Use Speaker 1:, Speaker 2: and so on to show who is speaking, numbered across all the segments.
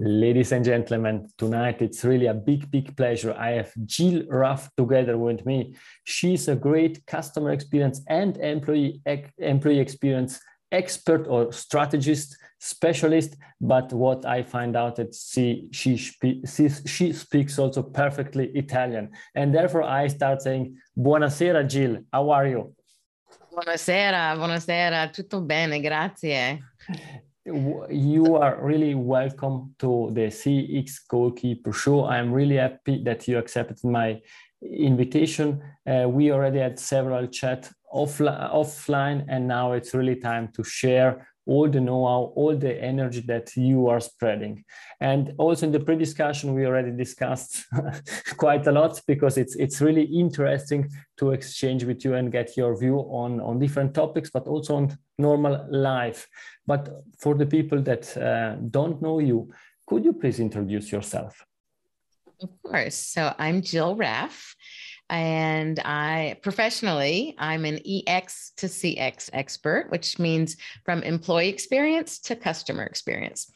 Speaker 1: Ladies and gentlemen, tonight it's really a big pleasure. I have Jill Raff together with me. She's a great customer experience and employee experience expert or strategist, specialist. But what I find out that she speaks also perfectly Italian. And therefore I start saying, Buonasera, Jill, how are you?
Speaker 2: Buonasera, tutto bene, grazie.
Speaker 1: You are really welcome to the CX Goalkeeper show. I'm really happy that you accepted my invitation. We already had several chats offline, and now it's really time to share all the know-how, all the energy that you are spreading. And also in the pre-discussion, we already discussed quite a lot because it's really interesting to exchange with you and get your view on different topics, but also on normal life. But for the people that don't know you, could you please introduce yourself?
Speaker 2: Of course. So I'm Jill Raff, and I'm an EX to CX expert, which means from employee experience to customer experience.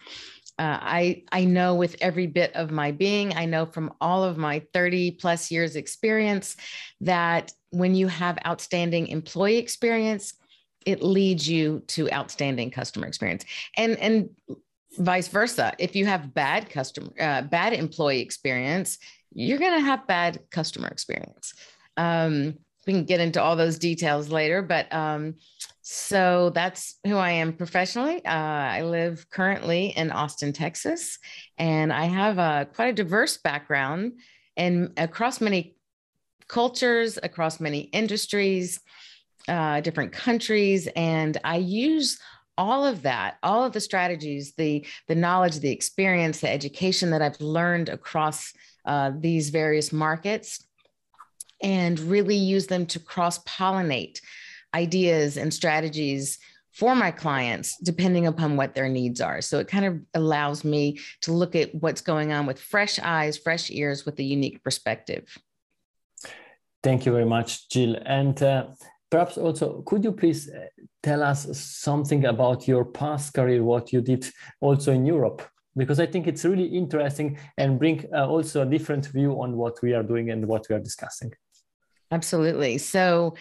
Speaker 2: I know with every bit of my being, I know from all of my 30 plus years experience that when you have outstanding employee experience, it leads you to outstanding customer experience, and vice versa. If you have bad employee experience, you're going to have bad customer experience. We can get into all those details later, but so that's who I am professionally. I live currently in Austin, Texas, and I have quite a diverse background and across many cultures, across many industries, different countries. And I use all of that, all of the strategies, the knowledge, the experience, the education that I've learned across these various markets, and really use them to cross-pollinate ideas and strategies for my clients, depending upon what their needs are. So it kind of allows me to look at what's going on with fresh eyes, fresh ears, with a unique perspective.
Speaker 1: Thank you very much, Jill. And perhaps also, could you please tell us something about your past career, what you did also in Europe? Because I think it's really interesting and bring also a different view on what we are doing and what we are discussing.
Speaker 2: Absolutely. So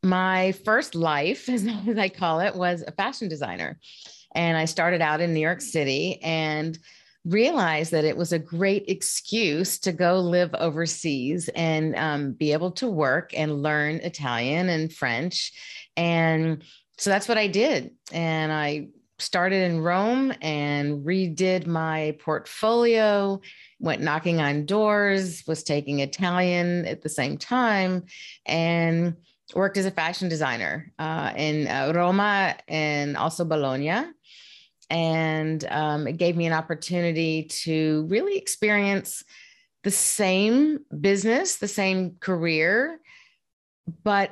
Speaker 2: my first life, as I call it, was a fashion designer. And I started out in New York City and realized that it was a great excuse to go live overseas and be able to work and learn Italian and French. And so that's what I did. And I started in Rome and redid my portfolio, went knocking on doors, was taking Italian at the same time, and worked as a fashion designer in Roma and also Bologna. And it gave me an opportunity to really experience the same business, the same career, but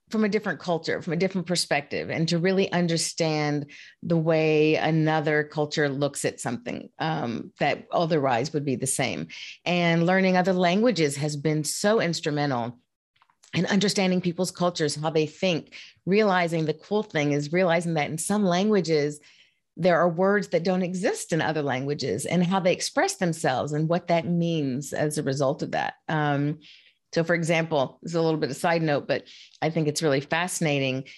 Speaker 2: from a different culture, from a different perspective, and to really understand the way another culture looks at something that otherwise would be the same. And learning other languages has been so instrumental in understanding people's cultures, how they think, realizing the cool thing is realizing that in some languages, there are words that don't exist in other languages and how they express themselves and what that means as a result of that. So for example, this is a little bit of a side note, but I think it's really fascinating.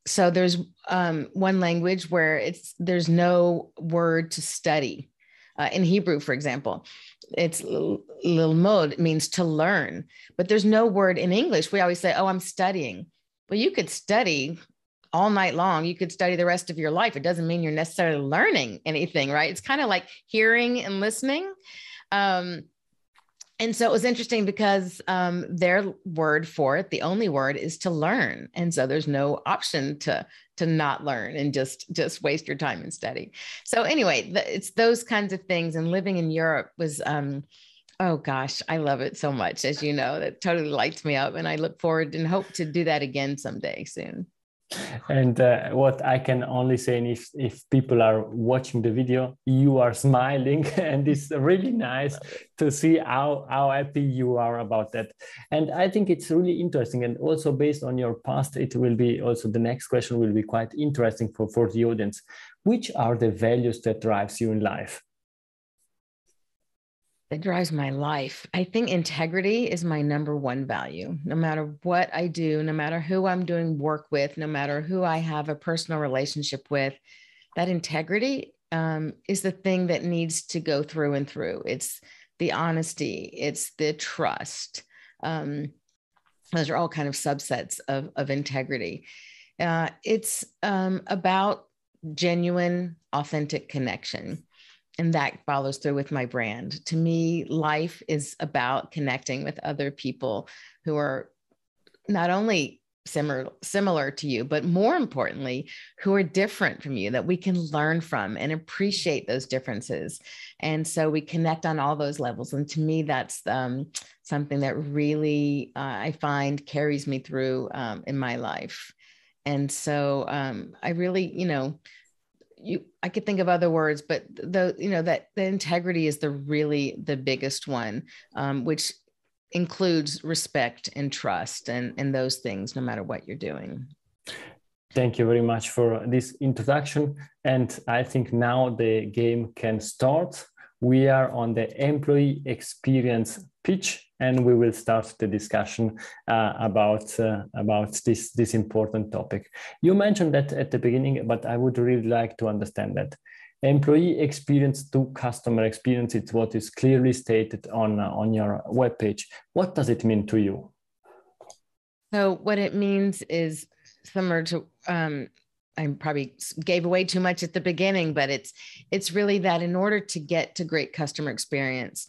Speaker 2: So there's one language where there's no word to study. In Hebrew, for example, it's lilmod, means to learn, but there's no word in English. We always say, oh, I'm studying. Well, you could study all night long. You could study the rest of your life. It doesn't mean you're necessarily learning anything, right? It's kind of like hearing and listening. And so it was interesting because their word for it, the only word, is to learn. And so there's no option to not learn and just waste your time and study. So anyway, it's those kinds of things. And living in Europe was, oh gosh, I love it so much. As you know, that totally lights me up. And I look forward and hope to do that again someday soon.
Speaker 1: And what I can only say, if people are watching the video, you are smiling, and it's really nice to see how happy you are about that. And I think it's really interesting, and also based on your past, it will be also the next question will be quite interesting for the audience. Which are the values that drives you in life?
Speaker 2: That drives my life. I think integrity is my number one value. No matter what I do, no matter who I'm doing work with, no matter who I have a personal relationship with, that integrity is the thing that needs to go through and through. It's the honesty, it's the trust. Those are all kind of subsets of integrity. It's about genuine, authentic connection. And that follows through with my brand. To me, life is about connecting with other people who are not only similar to you, but more importantly, who are different from you, that we can learn from and appreciate those differences. And so we connect on all those levels. And to me, that's something that really I find carries me through in my life. And so I really, I could think of other words, but that the integrity is the biggest one, which includes respect and trust and those things, no matter what you're doing.
Speaker 1: Thank you very much for this introduction. And I think now the game can start. We are on the employee experience pitch, and we will start the discussion about this important topic. You mentioned that at the beginning, but I would really like to understand that. Employee experience to customer experience, it's what is clearly stated on your webpage. What does it mean to you?
Speaker 2: So what it means is similar to, I probably gave away too much at the beginning, but it's really that in order to get to great customer experience,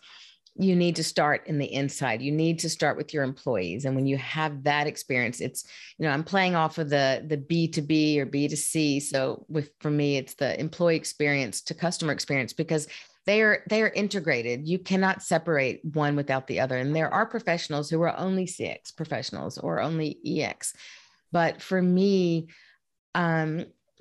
Speaker 2: you need to start in the inside. You need to start with your employees. And when you have that experience, it's, I'm playing off of the B2B or B2C. So for me, it's the employee experience to customer experience, because they are integrated. You cannot separate one without the other. And there are professionals who are only CX professionals or only EX. But for me,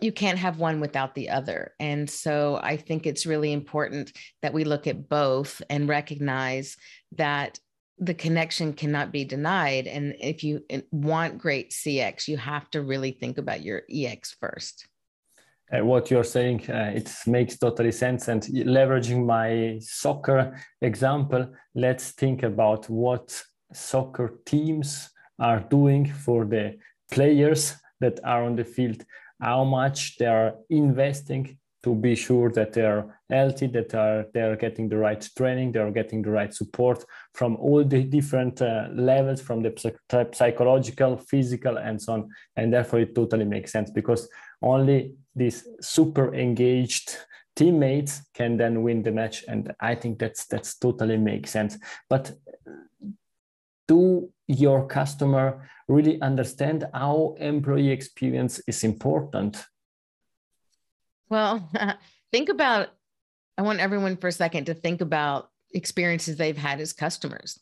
Speaker 2: you can't have one without the other. And so I think it's really important that we look at both and recognize that the connection cannot be denied. And if you want great CX, you have to really think about your EX first.
Speaker 1: What you're saying, it makes totally sense. And leveraging my soccer example, let's think about what soccer teams are doing for the players that are on the field, how much they are investing to be sure that they're healthy, that they're getting the right training, they're getting the right support from all the different levels, from the psychological, physical, and so on. And therefore, it totally makes sense, because only these super engaged teammates can then win the match. And I think that's totally makes sense. But do your customer really understand how employee experience is important?
Speaker 2: Well, I want everyone for a second to think about experiences they've had as customers.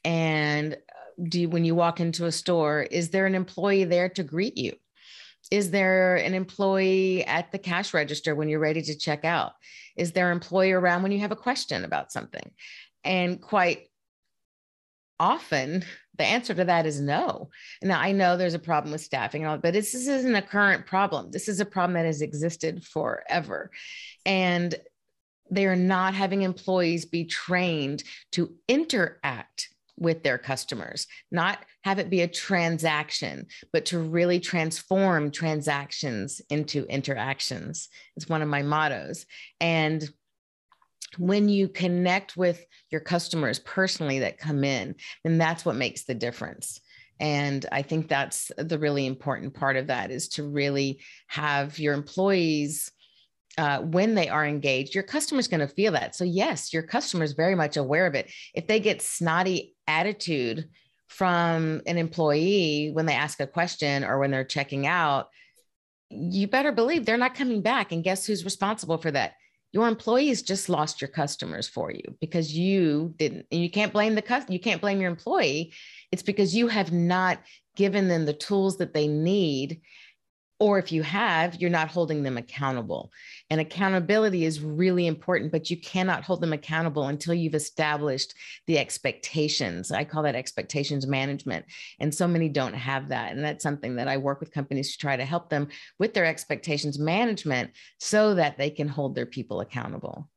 Speaker 2: And when you walk into a store, is there an employee there to greet you? Is there an employee at the cash register when you're ready to check out? Is there an employee around when you have a question about something? And quite often, the answer to that is no. Now, I know there's a problem with staffing and all, but this isn't a current problem. This is a problem that has existed forever. And they are not having employees be trained to interact with their customers, not have it be a transaction, but to really transform transactions into interactions. It's one of my mottos. And when you connect with your customers personally that come in, then that's what makes the difference. And I think that's the really important part of that, is to really have your employees, when they are engaged, your customer's going to feel that. So yes, your customer is very much aware of it. If they get snotty attitude from an employee when they ask a question or when they're checking out, you better believe they're not coming back. And guess who's responsible for that? Your employees just lost your customers for you, because you didn't. And you can't blame you can't blame your employee. It's because you have not given them the tools that they need. Or if you have, you're not holding them accountable. And accountability is really important, but you cannot hold them accountable until you've established the expectations. I call that expectations management. And so many don't have that. And that's something that I work with companies to try to help them with their expectations management so that they can hold their people accountable.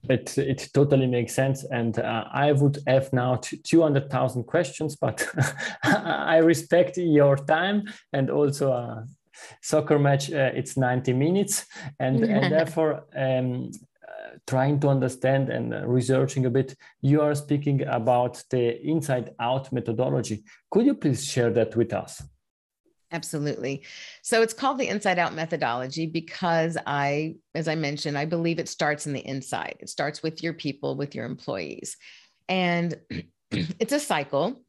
Speaker 1: It totally makes sense, and I would have now 200,000 questions, but I respect your time, and also a soccer match. It's 90 minutes, and therefore trying to understand and researching a bit. You are speaking about the inside out methodology. Could you please share that with us?
Speaker 2: Absolutely. So it's called the inside out methodology because as I mentioned, I believe it starts in the inside. It starts with your people, with your employees. And it's a cycle,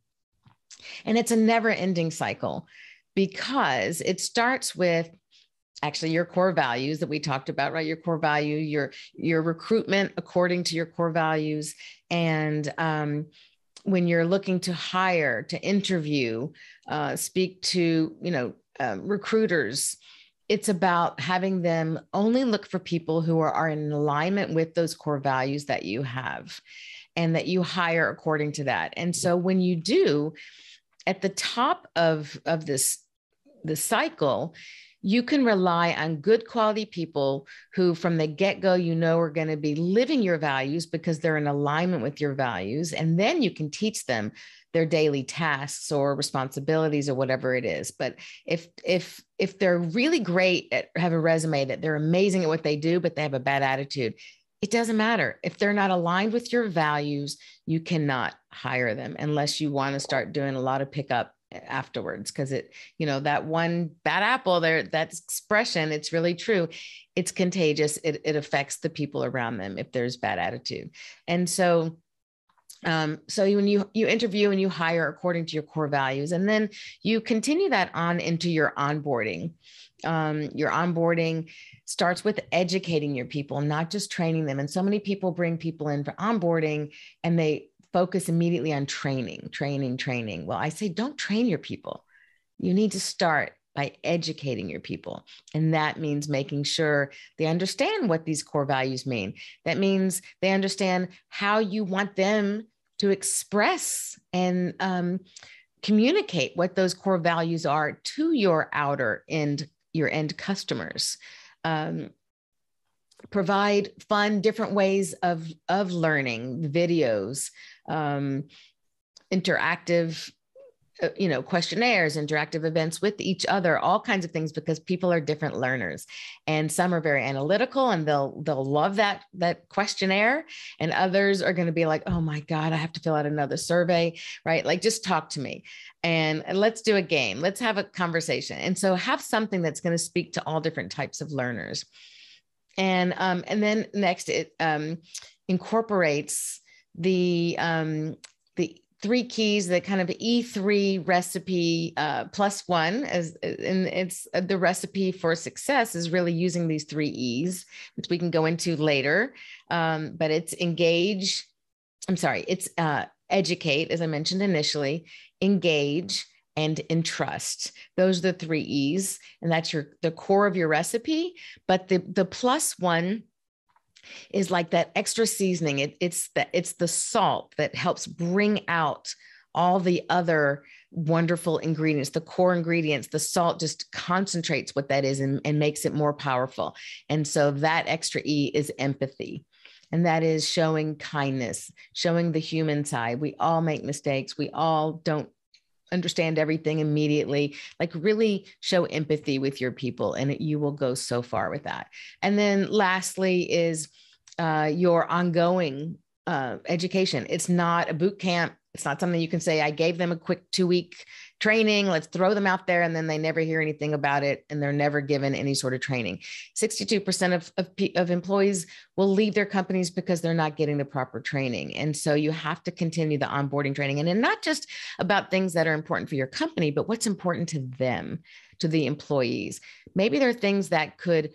Speaker 2: and it's a never ending cycle because it starts with actually your core values that we talked about, right? Your core value, your recruitment according to your core values. And when you're looking to hire, to interview, speak to, recruiters, it's about having them only look for people who are in alignment with those core values that you have and that you hire according to that. And so when you do, at the top of the cycle, you can rely on good quality people who from the get-go, are going to be living your values because they're in alignment with your values. And then you can teach them their daily tasks or responsibilities or whatever it is. But if they're really great at, have a resume that they're amazing at what they do, but they have a bad attitude, it doesn't matter. If they're not aligned with your values, you cannot hire them unless you want to start doing a lot of pickup afterwards, because that one bad apple there, that expression, it's really true. It's contagious. It affects the people around them if there's bad attitude. And so when you interview and you hire according to your core values, and then you continue that on into your onboarding. Your onboarding starts with educating your people, not just training them. And so many people bring people in for onboarding and they focus immediately on training. Well, I say, don't train your people. You need to start by educating your people. And that means making sure they understand what these core values mean. That means they understand how you want them to express and communicate what those core values are to your your end customers. Provide fun, different ways of learning, videos, interactive, questionnaires, interactive events with each other, all kinds of things, because people are different learners, and some are very analytical and they'll love that questionnaire, and others are going to be like, oh my God, I have to fill out another survey, right? Like, just talk to me and let's do a game. Let's have a conversation. And so have something that's going to speak to all different types of learners. And then next, it incorporates the 3 keys, the kind of E3 recipe +1, and it's the recipe for success is really using these 3 E's, which we can go into later. But it's it's educate, as I mentioned initially, engage, and entrust. Those are the 3 E's, and that's the core of your recipe. But the +1 is like that extra seasoning. It's the salt that helps bring out all the other wonderful ingredients, the core ingredients. The salt just concentrates what that is and makes it more powerful. And so that extra E is empathy. And that is showing kindness, showing the human side. We all make mistakes. We all don't understand everything immediately. Like, really show empathy with your people, and you will go so far with that. And then lastly is your ongoing education. It's not a boot camp. It's not something you can say, I gave them a quick 2-week training, let's throw them out there, and then they never hear anything about it, and they're never given any sort of training. 62% of employees will leave their companies because they're not getting the proper training. And so you have to continue the onboarding training, and not just about things that are important for your company, but what's important to them, to the employees. Maybe there are things that could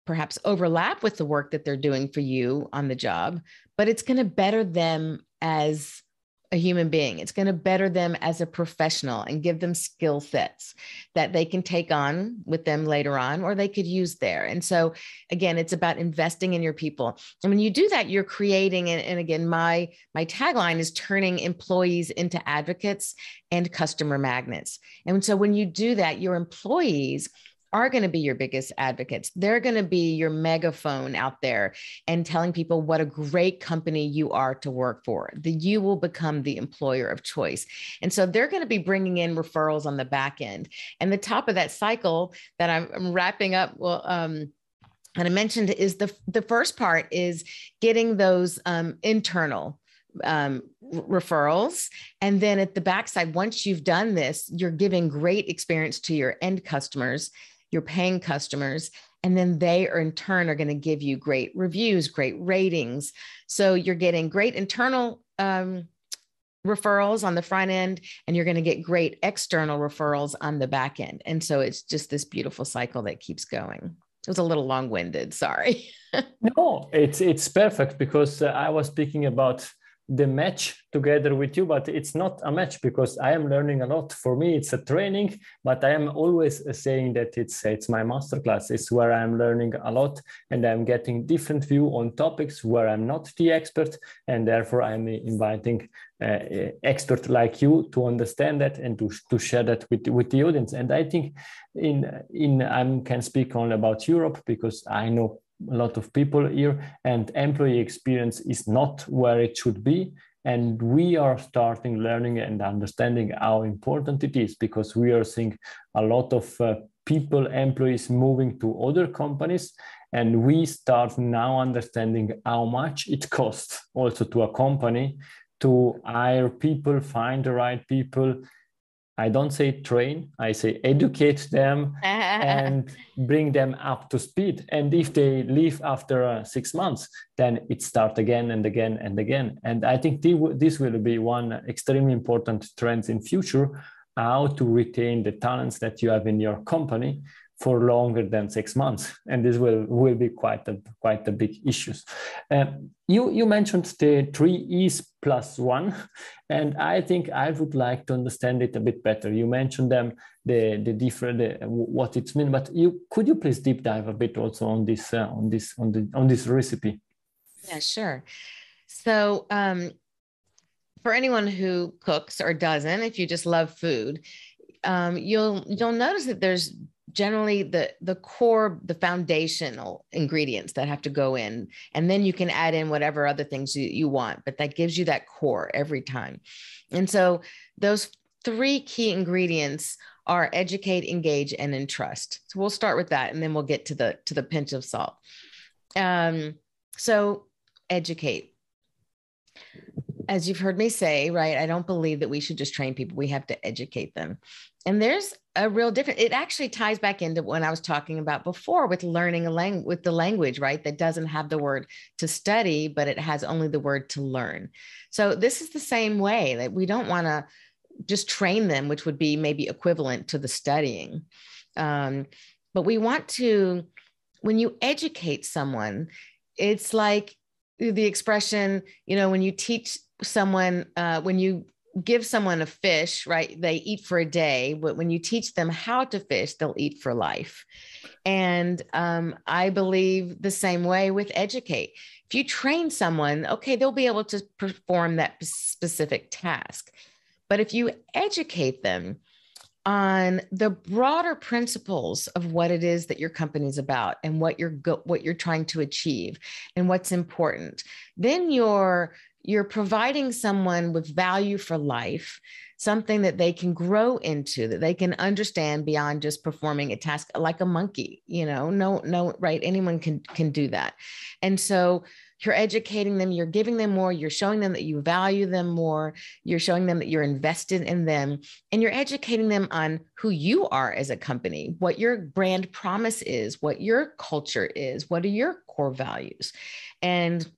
Speaker 2: perhaps overlap with the work that they're doing for you on the job, but it's going to better them as a human being. It's going to better them as a professional and give them skill sets that they can take on with them later on, or they could use there. And so again, it's about investing in your people. And when you do that, you're creating, and again, my tagline is turning employees into advocates and customer magnets. And so when you do that, your employees are going to be your biggest advocates. They're going to be your megaphone out there and telling people what a great company you are to work for, that you will become the employer of choice. And so they're going to be bringing in referrals on the back end. And the top of that cycle that I'm wrapping up, and I mentioned is the first part is getting those internal referrals. And then at the backside, once you've done this, you're giving great experience to your end customers, your paying customers, and then they are in turn are going to give you great reviews, great ratings. So you're getting great internal referrals on the front end, and you're going to get great external referrals on the back end. And so it's just this beautiful cycle that keeps going. It was a little long-winded, sorry.
Speaker 1: No, it's perfect, because I was speaking about the match together with you, but it's not a match, because I am learning a lot. For me, it's a training, but I am always saying that it's my masterclass. It's where I'm learning a lot, and I'm getting different view on topics where I'm not the expert, and therefore I'm inviting expert like you to understand that and to share that with the audience. And I think I can speak only about Europe, because I know a lot of people here, and employee experience is not where it should be. And we are starting learning and understanding how important it is, because we are seeing a lot of employees moving to other companies. And we start now understanding how much it costs also to a company to hire people, find the right people. I don't say train, I say educate them and bring them up to speed. And if they leave after 6 months, then it starts again and again and again. And I think this will be one extremely important trend in future, how to retain the talents that you have in your company for longer than 6 months. And this will be quite a big issue. You mentioned the 3 E's plus 1, and I think I would like to understand it a bit better. You mentioned them, the different, what it means, but could you please deep dive a bit also on this recipe?
Speaker 2: Yeah, sure. So for anyone who cooks or doesn't, if you just love food, you'll notice that there's generally the core, the foundational ingredients that have to go in, and then you can add in whatever other things you want, but that gives you that core every time. And so those 3 key ingredients are educate, engage, and entrust. So we'll start with that, and then we'll get to the pinch of salt. So educate. As you've heard me say, right, I don't believe that we should just train people. We have to educate them. And there's a real difference. It actually ties back into when I was talking about before with learning with the language, right? That doesn't have the word to study, but it has only the word to learn. So this is the same way, that we don't want to just train them, which would be maybe equivalent to the studying. But we want to, when you educate someone, it's like the expression, when you teach someone, when you give someone a fish, right, they eat for a day, but when you teach them how to fish, they'll eat for life. And I believe the same way with educate. If you train someone, okay, they'll be able to perform that specific task. But if you educate them on the broader principles of what it is that your company's about and what you're trying to achieve and what's important, then you're providing someone with value for life, something that they can grow into, that they can understand beyond just performing a task like a monkey. No, right? Anyone can do that. And so you're educating them, you're giving them more, you're showing them that you value them more, you're showing them that you're invested in them, and you're educating them on who you are as a company, what your brand promise is, what your culture is, what are your core values. And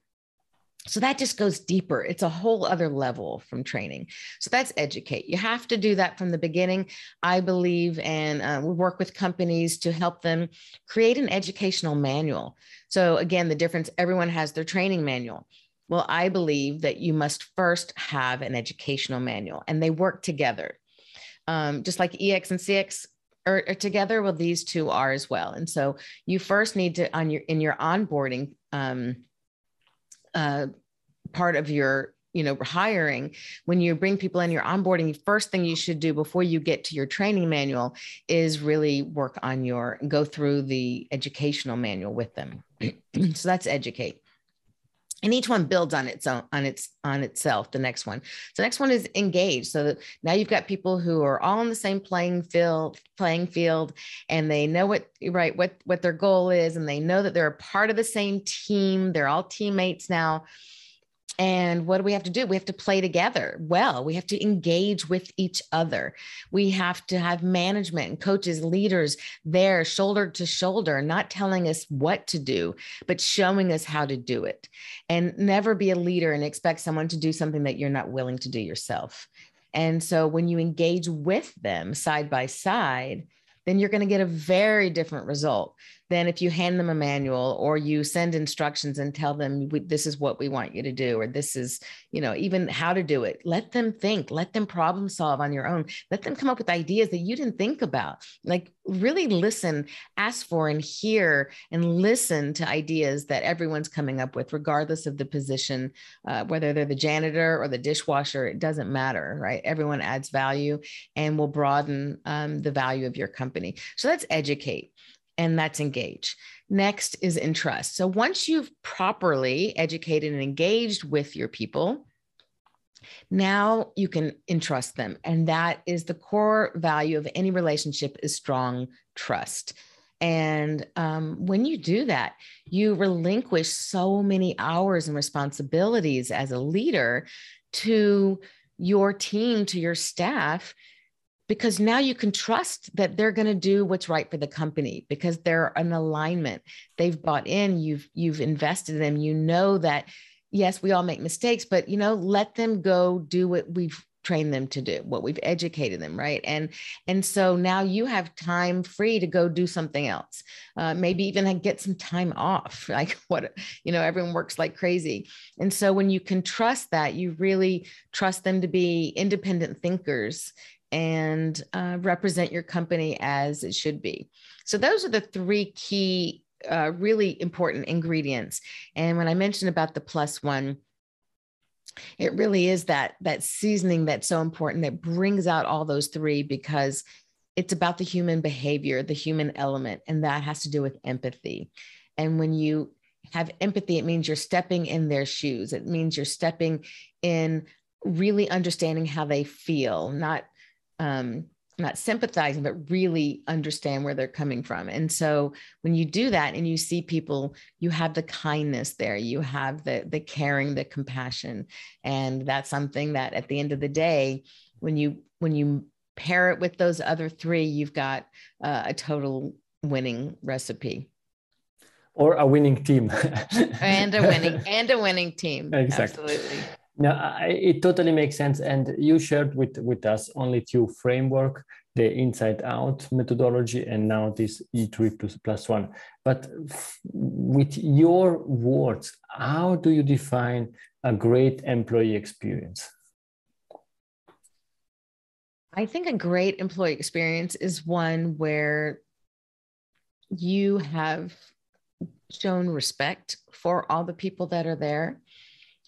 Speaker 2: so that just goes deeper. It's a whole other level from training. So that's educate. You have to do that from the beginning, I believe. And we work with companies to help them create an educational manual. So again, the difference, everyone has their training manual. Well, I believe that you must first have an educational manual, and they work together. Just like EX and CX are together, well, these two are as well. And so you first need to, in your onboarding, part of your hiring, when you bring people in, you're onboarding, the first thing you should do before you get to your training manual is really go through the educational manual with them. So that's educate. And each one builds on its own, on itself. The next one. So the next one is engage. So that now you've got people who are all on the same playing field, and they know what their goal is, and they know that they're a part of the same team. They're all teammates now. And what do we have to do? We have to play together well. We have to engage with each other. We have to have management and coaches, leaders there shoulder to shoulder, not telling us what to do, but showing us how to do it. And never be a leader and expect someone to do something that you're not willing to do yourself. And so when you engage with them side by side, then you're going to get a very different result than if you hand them a manual or you send instructions and tell them, this is what we want you to do, or this is, even how to do it. Let them think, let them problem solve on your own. Let them come up with ideas that you didn't think about. Like really listen, ask for and hear and listen to ideas that everyone's coming up with, regardless of the position, whether they're the janitor or the dishwasher, it doesn't matter, right? Everyone adds value and will broaden the value of your company. So that's educate. And that's engage. Next is entrust. So once you've properly educated and engaged with your people, now you can entrust them. And that is the core value of any relationship, is strong trust. And when you do that, you relinquish so many hours and responsibilities as a leader to your team, to your staff, because now you can trust that they're going to do what's right for the company, because they're an alignment. They've bought in, you've invested in them. You know that, yes, we all make mistakes, but let them go do what we've trained them to do, what we've educated them, right? And so now you have time free to go do something else. Maybe even get some time off, like everyone works like crazy. And so when you can trust that, you really trust them to be independent thinkers and represent your company as it should be. So those are the three key, really important ingredients. And when I mentioned about the +1, it really is that seasoning that's so important, that brings out all those three, because it's about the human behavior, the human element, and that has to do with empathy. And when you have empathy, it means you're stepping in their shoes. It means you're stepping in, really understanding how they feel, not sympathizing, but really understand where they're coming from. And so when you do that and you see people, you have the kindness there, you have the caring, the compassion. And that's something that at the end of the day, when you pair it with those other three, you've got a total winning recipe.
Speaker 1: Or a winning team.
Speaker 2: and a winning team.
Speaker 1: Exactly.
Speaker 2: Absolutely.
Speaker 1: Now, it totally makes sense. And you shared with us only two framework, the inside out methodology, and now this E3+1. But with your words, how do you define a great employee experience?
Speaker 2: I think a great employee experience is one where you have shown respect for all the people that are there,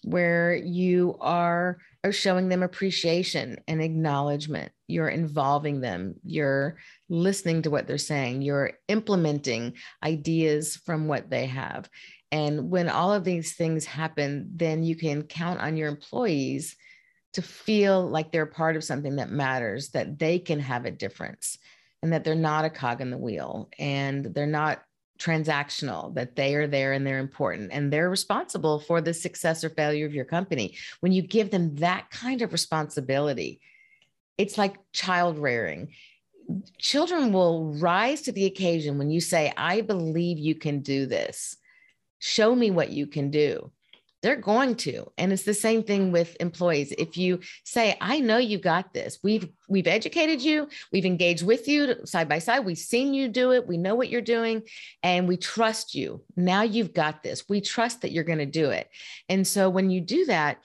Speaker 2: where you are showing them appreciation and acknowledgement. You're involving them. You're listening to what they're saying. You're implementing ideas from what they have. And when all of these things happen, then you can count on your employees to feel like they're part of something that matters, that they can have a difference, and that they're not a cog in the wheel, and they're not transactional, that they are there and they're important and they're responsible for the success or failure of your company. When you give them that kind of responsibility, it's like child rearing. Children will rise to the occasion when you say, I believe you can do this. Show me what you can do. They're going to. And it's the same thing with employees. If you say, I know you got this. We've educated you. We've engaged with you side by side. We've seen you do it. We know what you're doing and we trust you. Now you've got this. We trust that you're going to do it. And so when you do that,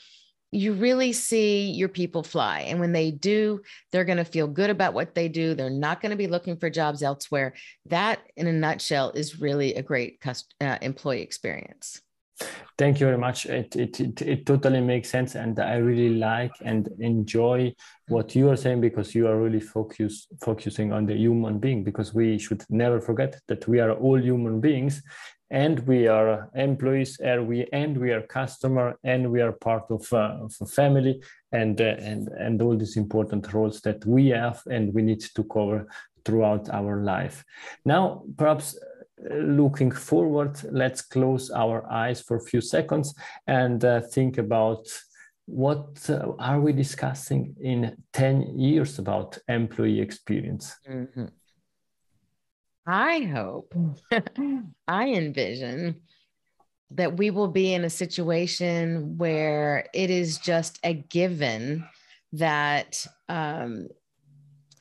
Speaker 2: you really see your people fly. And when they do, they're going to feel good about what they do. They're not going to be looking for jobs elsewhere. That, in a nutshell, is really a great employee experience.
Speaker 1: Thank you very much. It totally makes sense. And I really like and enjoy what you are saying, because you are really focusing on the human being, because we should never forget that we are all human beings, and we are employees, and we are customer, and we are part of a family, and all these important roles that we have and we need to cover throughout our life. Now, perhaps looking forward, let's close our eyes for a few seconds and think about what are we discussing in 10 years about employee experience.
Speaker 2: Mm-hmm. I hope, I envision that we will be in a situation where it is just a given that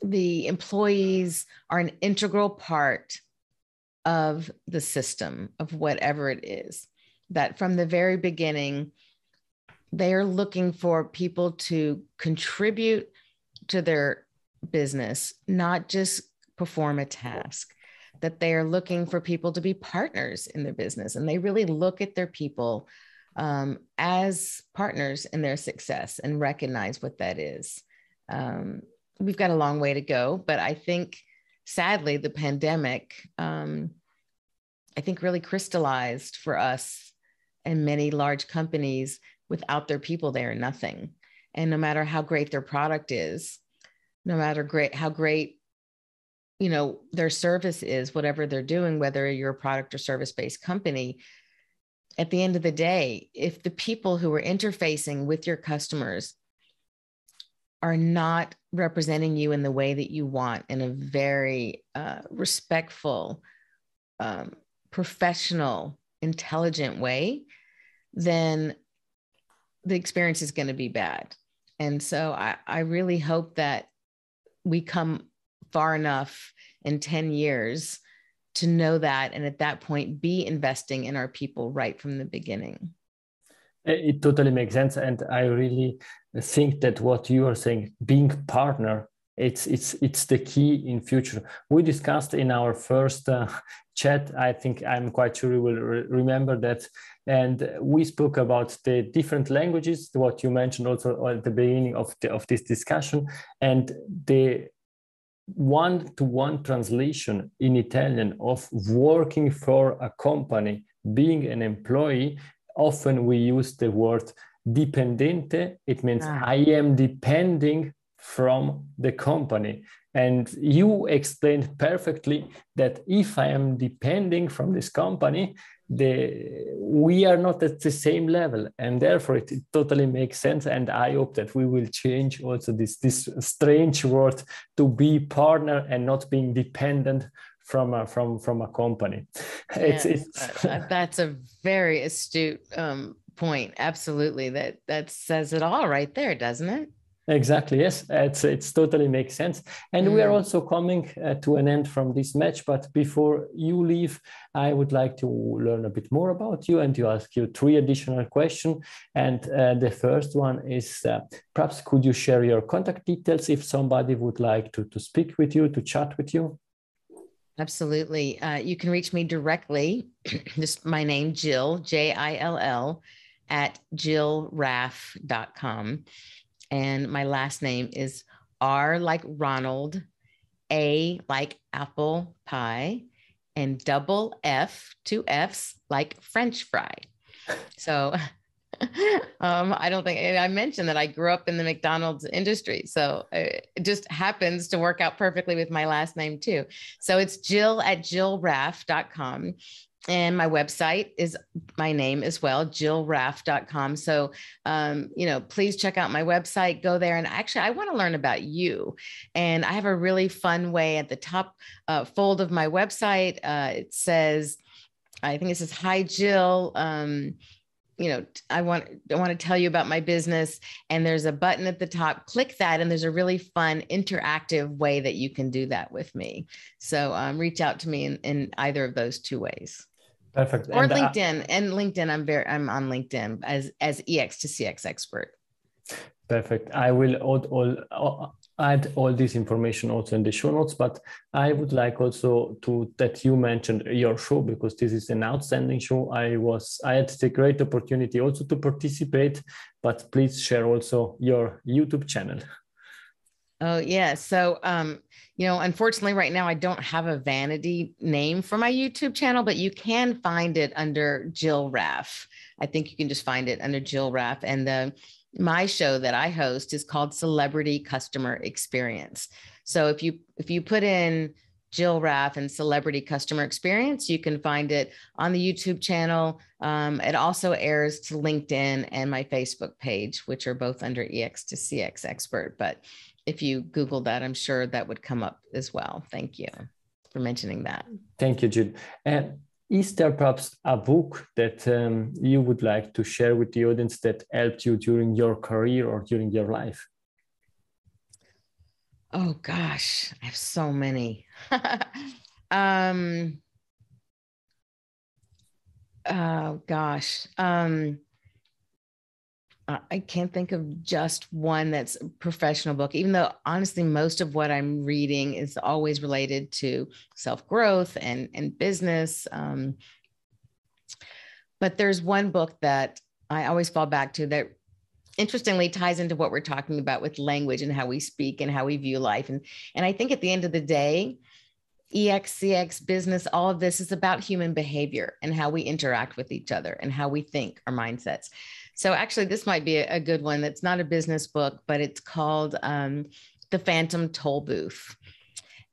Speaker 2: the employees are an integral part of the system of whatever it is, that from the very beginning, they are looking for people to contribute to their business, not just perform a task, that they are looking for people to be partners in their business. And they really look at their people as partners in their success and recognize what that is. We've got a long way to go, but I think sadly, the pandemic, I think really crystallized for us and many large companies, without their people, they are nothing. And no matter how great their product is, no matter how great, their service is, whatever they're doing, whether you're a product or service-based company, at the end of the day, if the people who are interfacing with your customers are not representing you in the way that you want, in a very respectful, professional, intelligent way, then the experience is going to be bad. And so I really hope that we come far enough in 10 years to know that, and at that point, be investing in our people right from the beginning.
Speaker 1: It totally makes sense. And I really think that what you are saying, being partner, it's the key in future. We discussed in our first chat, I think I'm quite sure you will remember that. And we spoke about the different languages, what you mentioned also at the beginning of this discussion, and the one-to-one translation in Italian of working for a company, being an employee. Often we use the word dipendente. It means I am depending from the company. And you explained perfectly that if I am depending from this company, we are not at the same level. And therefore it totally makes sense. And I hope that we will change also this strange word to be partner and not being dependent from a company.
Speaker 2: Yes, that's a very astute point. Absolutely. That says it all right there, doesn't it?
Speaker 1: Exactly. Yes, it's totally makes sense. And we are also coming to an end from this match. But before you leave, I would like to learn a bit more about you and to ask you 3 additional questions. And the first one is, perhaps could you share your contact details if somebody would like to speak with you, to chat with you?
Speaker 2: Absolutely. You can reach me directly. Just my name, Jill, Jill, at jillraff.com. And my last name is R like Ronald, A like apple pie, and double F, 2 F's like French fry. So I don't think I mentioned that I grew up in the McDonald's industry. So it just happens to work out perfectly with my last name too. So it's Jill at jillraff.com. And my website is my name as well, jillraff.com. So, please check out my website, go there. And actually, I want to learn about you. And I have a really fun way at the top fold of my website. It says, I think it says, hi, Jill. I want to tell you about my business. And there's a button at the top, click that. And there's a really fun interactive way that you can do that with me. So reach out to me in either of those 2 ways.
Speaker 1: Perfect.
Speaker 2: Or LinkedIn. And LinkedIn, I'm on LinkedIn as EX to CX expert.
Speaker 1: Perfect. I will add all this information also in the show notes, but I would like also that you mentioned your show, because this is an outstanding show. I had the great opportunity also to participate, but please share also your YouTube channel.
Speaker 2: Oh yeah. So, unfortunately right now I don't have a vanity name for my YouTube channel, but you can find it under Jill Raff. I think you can just find it under Jill Raff. And my show that I host is called Celebrity Customer Experience. So if you put in Jill Raff and Celebrity Customer Experience, you can find it on the YouTube channel. It also airs to LinkedIn and my Facebook page, which are both under EX to CX Expert. But if you Google that, I'm sure that would come up as well. Thank you for mentioning that.
Speaker 1: Thank you, Jill. Is there perhaps a book that you would like to share with the audience that helped you during your career or during your life?
Speaker 2: Oh gosh, I have so many. Oh gosh. I can't think of just one that's a professional book, even though honestly, most of what I'm reading is always related to self-growth and business. But there's one book that I always fall back to that interestingly ties into what we're talking about with language and how we speak and how we view life. And I think at the end of the day, EX, CX, business, all of this is about human behavior and how we interact with each other and how we think, our mindsets. So actually, this might be a good one. That's not a business book, but it's called The Phantom Toll Booth.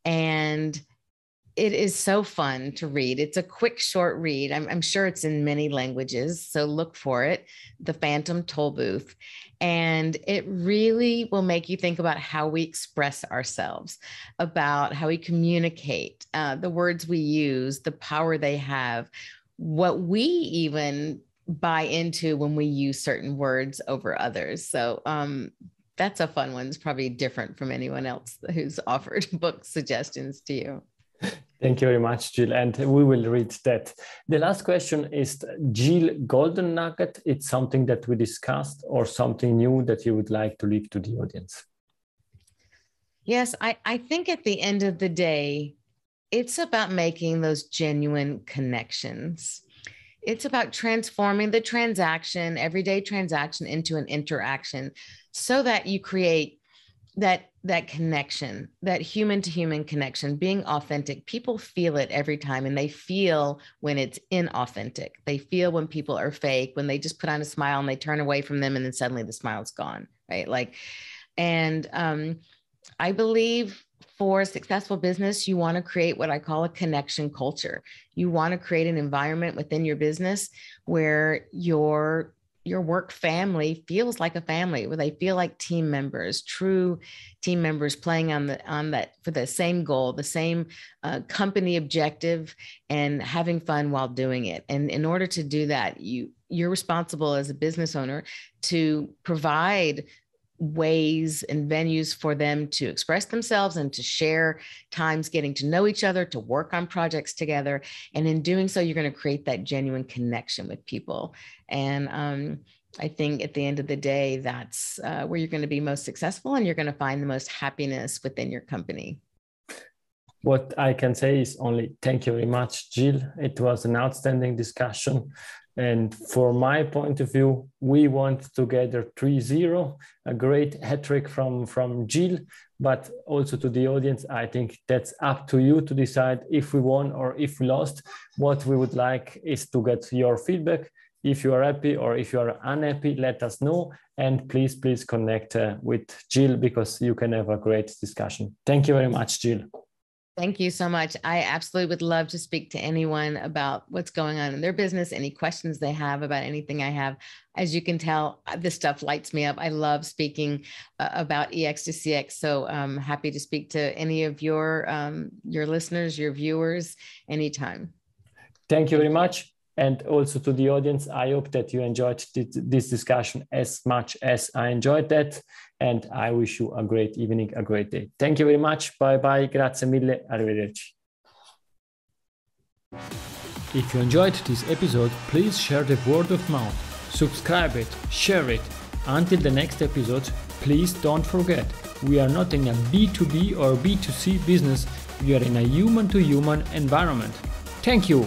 Speaker 2: And it is so fun to read. It's a quick, short read. I'm sure it's in many languages, so look for it, The Phantom Toll Booth. And it really will make you think about how we express ourselves, about how we communicate, the words we use, the power they have, what we even buy into when we use certain words over others. So that's a fun one. It's probably different from anyone else who's offered book suggestions to you.
Speaker 1: Thank you very much, Jill. And we will read that. The last question is, Jill, golden nugget. It's something that we discussed or something new that you would like to leave to the audience?
Speaker 2: Yes, I think at the end of the day, it's about making those genuine connections. It's about transforming the transaction, everyday transaction, into an interaction so that you create that connection, that human to human connection, being authentic. People feel it every time, and they feel when it's inauthentic. They feel when people are fake, when they just put on a smile and they turn away from them and then suddenly the smile's gone, right? I believe for successful business, you want to create what I call a connection culture. You want to create an environment within your business where your work family feels like a family, where they feel like team members, true team members playing on that for the same goal, the same company objective, and having fun while doing it. And in order to do that, you're responsible as a business owner to provide ways and venues for them to express themselves and to share times getting to know each other, to work on projects together. And in doing so, you're going to create that genuine connection with people. And I think at the end of the day, that's where you're going to be most successful, and you're going to find the most happiness within your company.
Speaker 1: What I can say is only thank you very much, Jill. It was an outstanding discussion. And from my point of view, we went together 3-0, a great hat trick from Jill, but also to the audience. I think that's up to you to decide if we won or if we lost. What we would like is to get your feedback. If you are happy or if you are unhappy, let us know. And please connect with Jill, because you can have a great discussion. Thank you very much, Jill.
Speaker 2: Thank you so much. I absolutely would love to speak to anyone about what's going on in their business, any questions they have about anything I have. As you can tell, this stuff lights me up. I love speaking about EX to CX. So I'm happy to speak to any of your listeners, your viewers, anytime.
Speaker 1: Thank you very much. And also to the audience, I hope that you enjoyed this discussion as much as I enjoyed that. And I wish you a great evening, a great day. Thank you very much. Bye-bye. Grazie mille. Arrivederci. If you enjoyed this episode, please share the word of mouth. Subscribe it, share it. Until the next episode, please don't forget, We are not in a B2B or B2C business, we are in a human-to-human environment. Thank you!